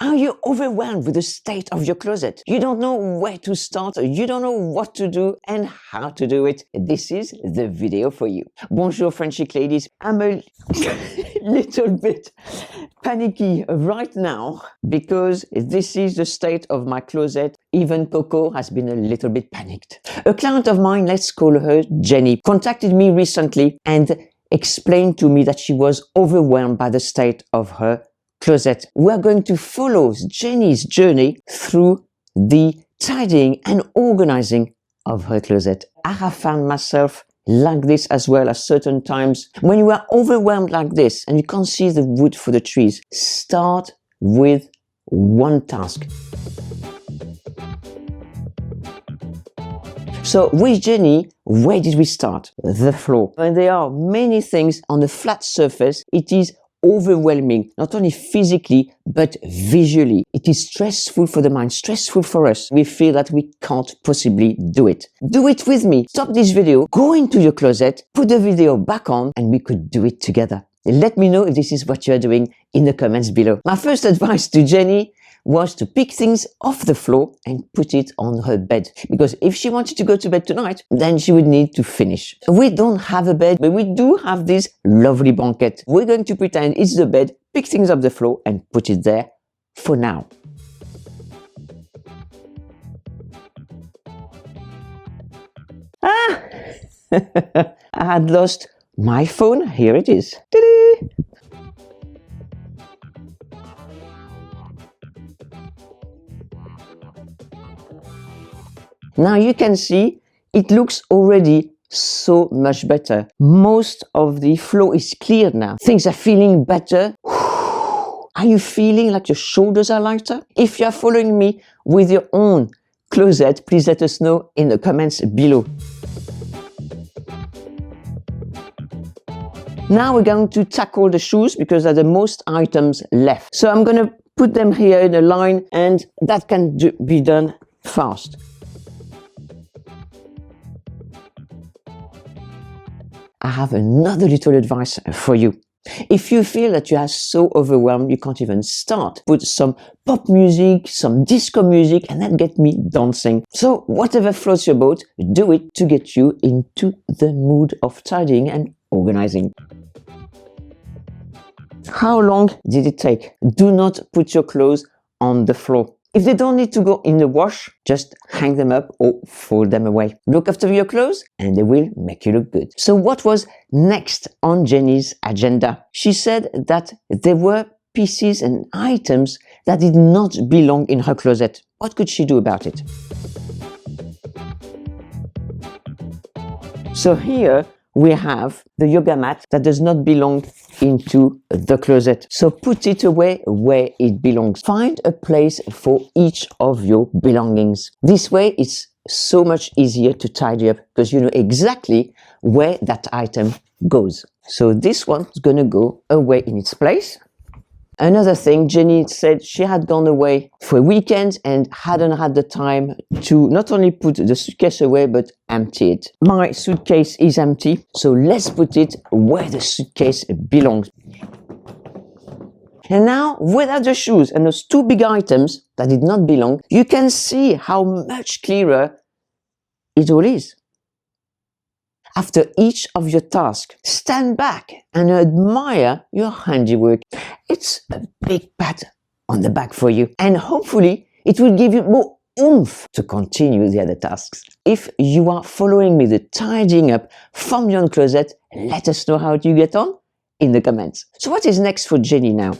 Are you overwhelmed with the state of your closet? You don't know where to start, you don't know what to do and how to do it. This is the video for you. Bonjour French Chic ladies. I'm a little bit panicky right now because this is the state of my closet. Even Coco has been a little bit panicked. A client of mine, let's call her Jenny, contacted me recently and explained to me that she was overwhelmed by the state of her closet. We're going to follow Jenny's journey through the tidying and organizing of her closet. I have found myself like this as well at certain times. When you are overwhelmed like this and you can't see the wood for the trees, start with one task. So with Jenny, where did we start? The floor. And there are many things on a flat surface. It is overwhelming, not only physically, but visually. It is stressful for the mind, stressful for us. We feel that we can't possibly do it. Do it with me. Stop this video, go into your closet, put the video back on, and we could do it together. Let me know if this is what you're doing in the comments below. My first advice to Jenny was to pick things off the floor and put it on her bed. Because if she wanted to go to bed tonight, then she would need to finish. We don't have a bed, but we do have this lovely blanket. We're going to pretend it's the bed, pick things off the floor and put it there for now. I had lost my phone. Here it is. Ta-da! Now you can see it looks already so much better. Most of the floor is cleared now. Things are feeling better. Are you feeling like your shoulders are lighter? If you are following me with your own closet, please let us know in the comments below. Now we're going to tackle the shoes because there are the most items left. So I'm going to put them here in a line and that can be done fast. I have another little advice for you. If you feel that you are so overwhelmed, you can't even start, put some pop music, some disco music, and that get me dancing. So whatever floats your boat, do it to get you into the mood of tidying and organizing. How long did it take? Do not put your clothes on the floor. If they don't need to go in the wash, just hang them up or fold them away. Look after your clothes and they will make you look good. So what was next on Jenny's agenda? She said that there were pieces and items that did not belong in her closet. What could she do about it? So here we have the yoga mat that does not belong into the closet. So put it away where it belongs. Find a place for each of your belongings. This way it's so much easier to tidy up because you know exactly where that item goes. So this one is going to go away in its place. Another thing, Jenny said she had gone away for a weekend and hadn't had the time to not only put the suitcase away, but empty it. My suitcase is empty, so let's put it where the suitcase belongs. And now, without the shoes and those two big items that did not belong, you can see how much clearer it all is. After each of your tasks, stand back and admire your handiwork. It's a big pat on the back for you. And hopefully, it will give you more oomph to continue the other tasks. If you are following me, the tidying up from your own closet, let us know how you get on in the comments. So what is next for Jenny now?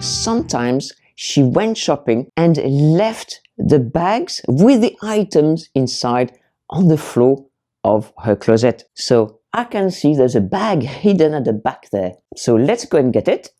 Sometimes she went shopping and left the bags with the items inside on the floor of her closet. So I can see there's a bag hidden at the back there. So let's go and get it.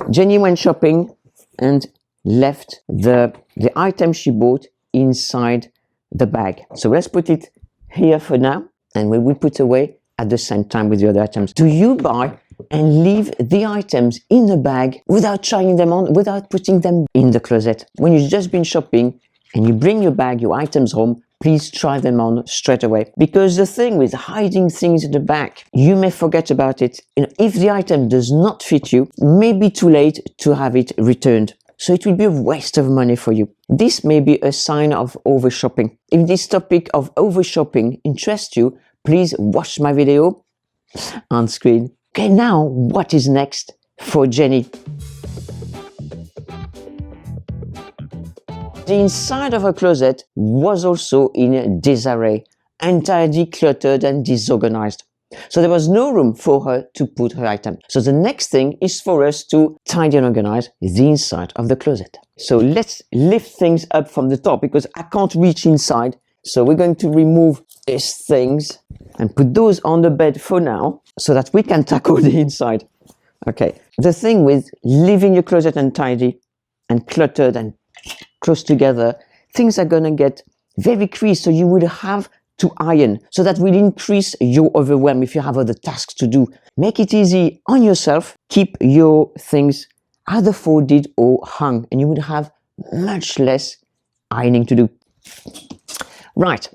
Jenny went shopping and left the item she bought inside the bag. So let's put it here for now and we will put away at the same time with the other items. Do you buy and leave the items in the bag without trying them on, without putting them in the closet? When you've just been shopping and you bring your bag, your items home, please try them on straight away. Because the thing with hiding things in the back, you may forget about it. If the item does not fit you, it may be too late to have it returned. So it will be a waste of money for you. This may be a sign of over-shopping. If this topic of over-shopping interests you, please watch my video on screen. Okay, now what is next for Jenny? The inside of her closet was also in disarray, entirely cluttered and disorganized. So there was no room for her to put her item. So the next thing is for us to tidy and organize the inside of the closet. So let's lift things up from the top because I can't reach inside. So we're going to remove these things and put those on the bed for now so that we can tackle the inside. Okay, the thing with leaving your closet untidy and cluttered and close together, things are gonna get very creased, so you would have to iron. So that will increase your overwhelm if you have other tasks to do. Make it easy on yourself. Keep your things either folded or hung, and you would have much less ironing to do. Right,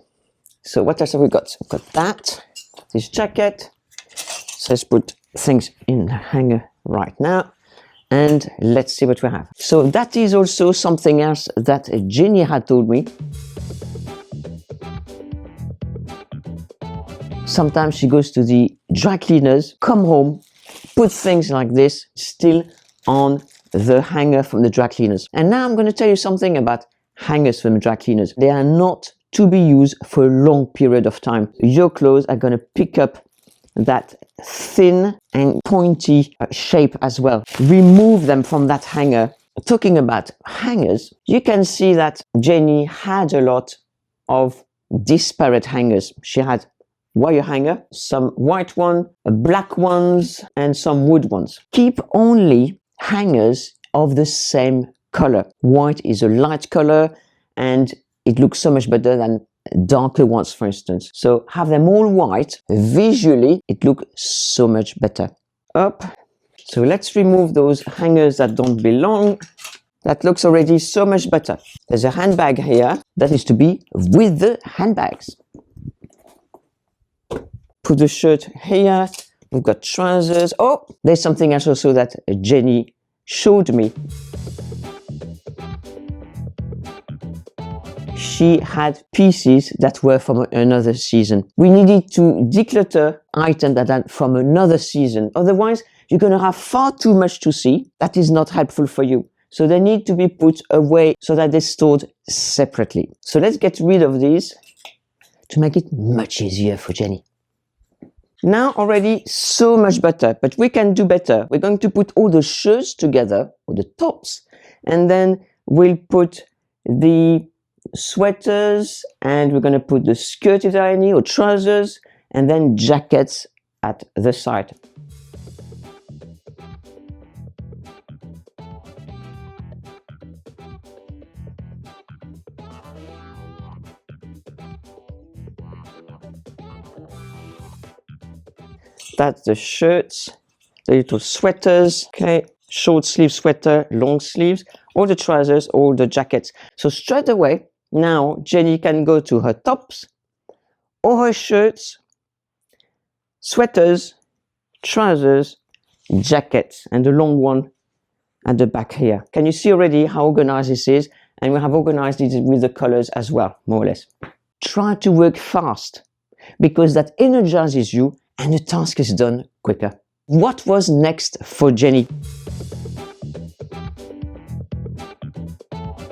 so what else have we got? We've got that, this jacket. So let's put things in the hanger right now. And let's see what we have. So that is also something else that Jenny had told me. Sometimes she goes to the dry cleaners, come home, put things like this still on the hanger from the dry cleaners. And now I'm going to tell you something about hangers from the dry cleaners. They are not to be used for a long period of time. Your clothes are going to pick up that thin and pointy shape as well. Remove them from that hanger. Talking about hangers, you can see that Jenny had a lot of disparate hangers. She had wire hanger, some white one, black ones, and some wood ones. Keep only hangers of the same color. White is a light color and it looks so much better than darker ones, for instance. So have them all white. Visually, it looks so much better. Up. So let's remove those hangers that don't belong. That looks already so much better. There's a handbag here that is to be with the handbags. Put the shirt here. We've got trousers. Oh, there's something else also that Jenny showed me. She had pieces that were from another season. We needed to declutter items that are from another season. Otherwise, you're going to have far too much to see. That is not helpful for you. So they need to be put away so that they're stored separately. So let's get rid of these to make it much easier for Jenny. Now already so much better, but we can do better. We're going to put all the shirts together, or the tops, and then we'll put the sweaters, and we're going to put the skirt if there are any, or trousers, and then jackets at the side. That's the shirts, the little sweaters, okay, short sleeve sweater, long sleeves, all the trousers, all the jackets. So straight away, now Jenny can go to her tops, or her shirts, sweaters, trousers, jackets, and the long one at the back here. Can you see already how organized this is? And we have organized it with the colors as well, more or less. Try to work fast, because that energizes you and the task is done quicker. What was next for Jenny?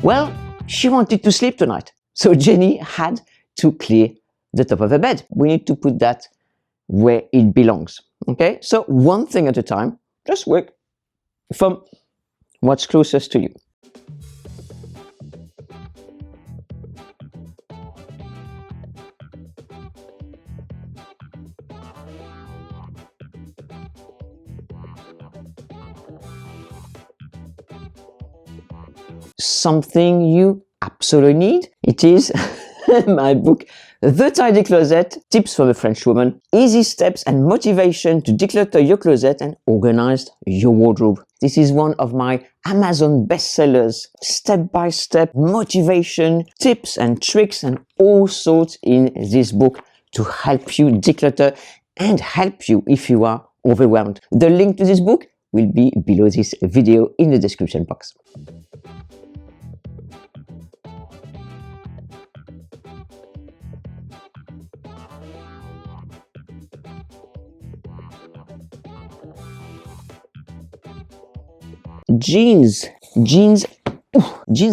Well, she wanted to sleep tonight. So Jenny had to clear the top of her bed. We need to put that where it belongs. Okay, so one thing at a time, just work from what's closest to you. Something you absolutely need, it is my book The Tidy Closet, tips from a French woman, easy steps and motivation to declutter your closet and organize your wardrobe. This is one of my Amazon bestsellers. Step-by-step motivation, tips and tricks and all sorts in this book to help you declutter and help you if you are overwhelmed. The link to this book will be below this video in the description box. Jeans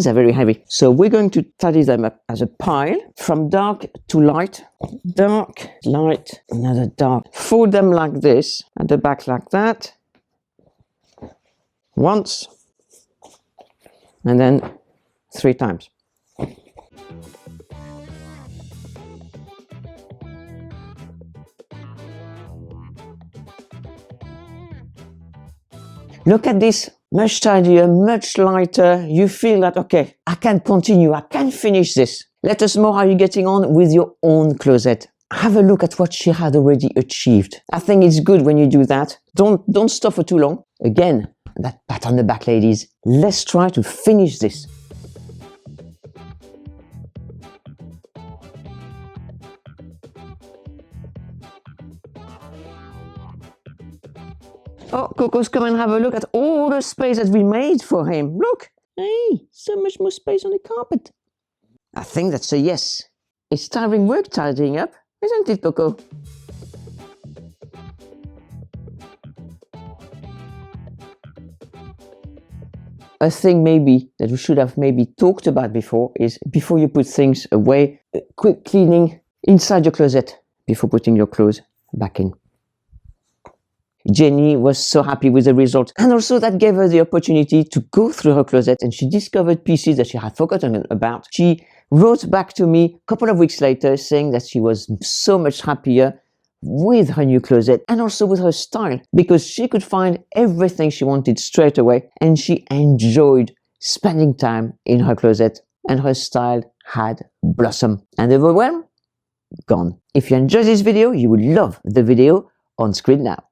are very heavy, so we're going to tidy them up as a pile from dark to light, dark, light, another dark. Fold them like this at the back like that once and then 3 times. Look at this, much tidier, much lighter. You feel that, okay, I can continue, I can finish this. Let us know how you're getting on with your own closet. Have a look at what she had already achieved. I think it's good when you do that. Don't stop for too long. Again, that pat on the back, ladies. Let's try to finish this. Oh, Coco's come and have a look at all the space that we made for him. Look, hey, so much more space on the carpet. I think that's a yes. It's tiring work tidying up, isn't it, Coco? A thing maybe that we should have maybe talked about before is before you put things away, quick cleaning inside your closet before putting your clothes back in. Jenny was so happy with the result, and also that gave her the opportunity to go through her closet and she discovered pieces that she had forgotten about. She wrote back to me a couple of weeks later saying that she was so much happier with her new closet and also with her style because she could find everything she wanted straight away and she enjoyed spending time in her closet and her style had blossomed. And overwhelm? Gone. If you enjoyed this video, you would love the video on screen now.